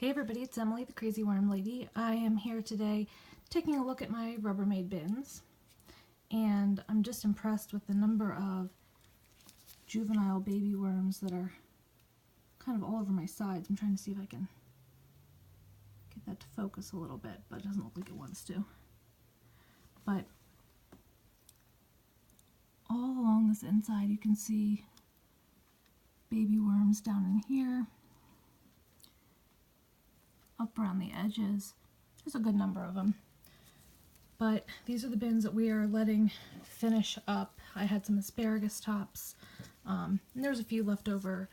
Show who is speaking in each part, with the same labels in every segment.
Speaker 1: Hey everybody, it's Emily, the Crazy Worm Lady. I am here today taking a look at my Rubbermaid bins, and I'm just impressed with the number of juvenile baby worms that are kind of all over my sides. I'm trying to see if I can get that to focus a little bit, but it doesn't look like it wants to. But all along this inside you can see baby worms down in here. Up around the edges. There's a good number of them. But these are the bins that we are letting finish up. I had some asparagus tops. And there's a few leftover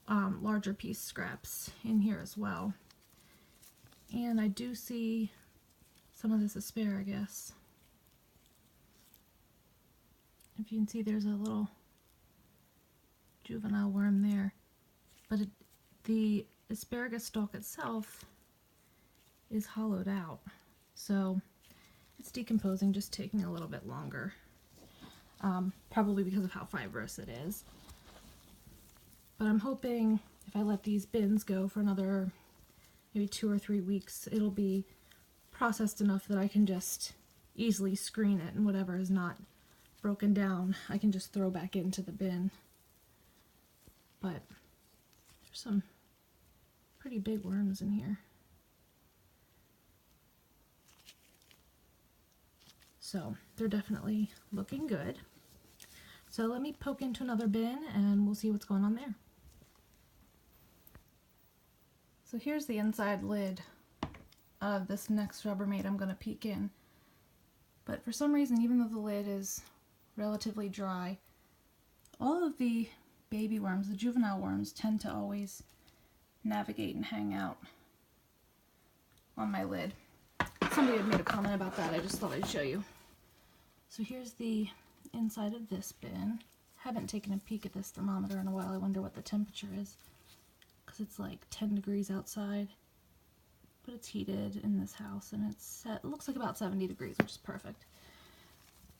Speaker 1: larger piece scraps in here as well. And I do see some of this asparagus. If you can see, there's a little juvenile worm there. But the asparagus stalk itself is hollowed out, so it's decomposing, just taking a little bit longer, probably because of how fibrous it is. But I'm hoping if I let these bins go for another maybe 2 or 3 weeks, it'll be processed enough that I can just easily screen it, and whatever is not broken down I can just throw back into the bin. But there's some pretty big worms in here. So they're definitely looking good. So let me poke into another bin and we'll see what's going on there. So here's the inside lid of this next Rubbermaid I'm going to peek in. But for some reason, even though the lid is relatively dry, all of the baby worms, the juvenile worms, tend to always navigate and hang out on my lid. Somebody had made a comment about that, I just thought I'd show you. So here's the inside of this bin. Haven't taken a peek at this thermometer in a while. I wonder what the temperature is, because it's like 10 degrees outside, but it's heated in this house and it's set, it looks like about 70 degrees, which is perfect.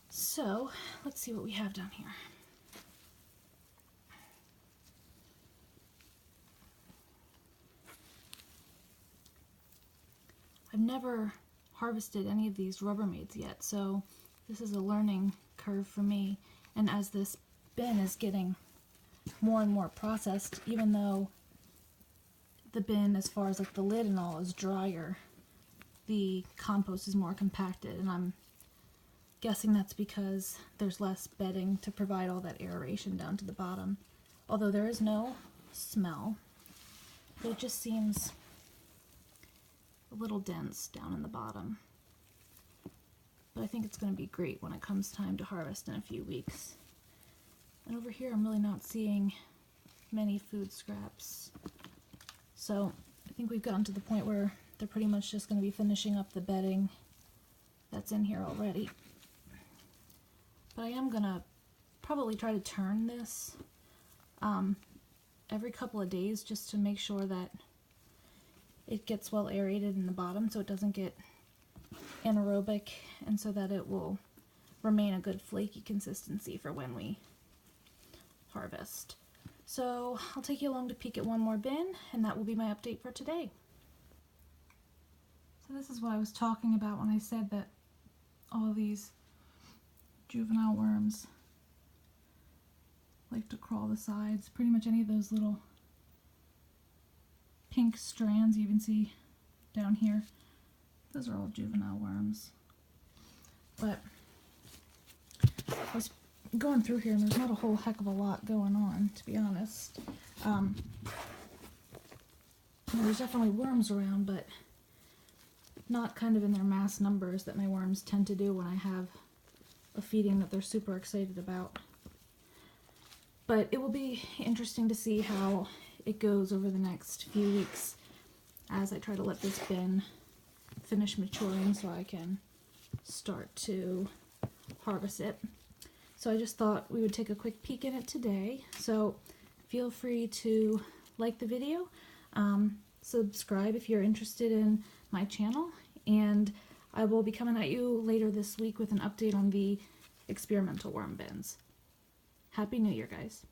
Speaker 1: So let's see what we have down here. I've never harvested any of these Rubbermaids yet, so this is a learning curve for me. And as this bin is getting more and more processed, even though the bin, as far as like the lid and all, is drier, the compost is more compacted, and I'm guessing that's because there's less bedding to provide all that aeration down to the bottom. Although there is no smell, but it just seems a little dense down in the bottom. But I think it's going to be great when it comes time to harvest in a few weeks. And over here I'm really not seeing many food scraps. So I think we've gotten to the point where they're pretty much just going to be finishing up the bedding that's in here already. But I am going to probably try to turn this every couple of days just to make sure that it gets well aerated in the bottom so it doesn't get anaerobic, and so that it will remain a good flaky consistency for when we harvest. So I'll take you along to peek at one more bin, and that will be my update for today. So this is what I was talking about when I said that all of these juvenile worms like to crawl the sides. Pretty much any of those little pink strands you can see down here, those are all juvenile worms. But I was going through here and there's not a whole heck of a lot going on, to be honest. There's definitely worms around, but not kind of in their mass numbers that my worms tend to do when I have a feeding that they're super excited about. But it will be interesting to see how it goes over the next few weeks as I try to let this bin finish maturing so I can start to harvest it. So I just thought we would take a quick peek in it today. So feel free to like the video, subscribe if you're interested in my channel, and I will be coming at you later this week with an update on the experimental worm bins. Happy New Year, guys.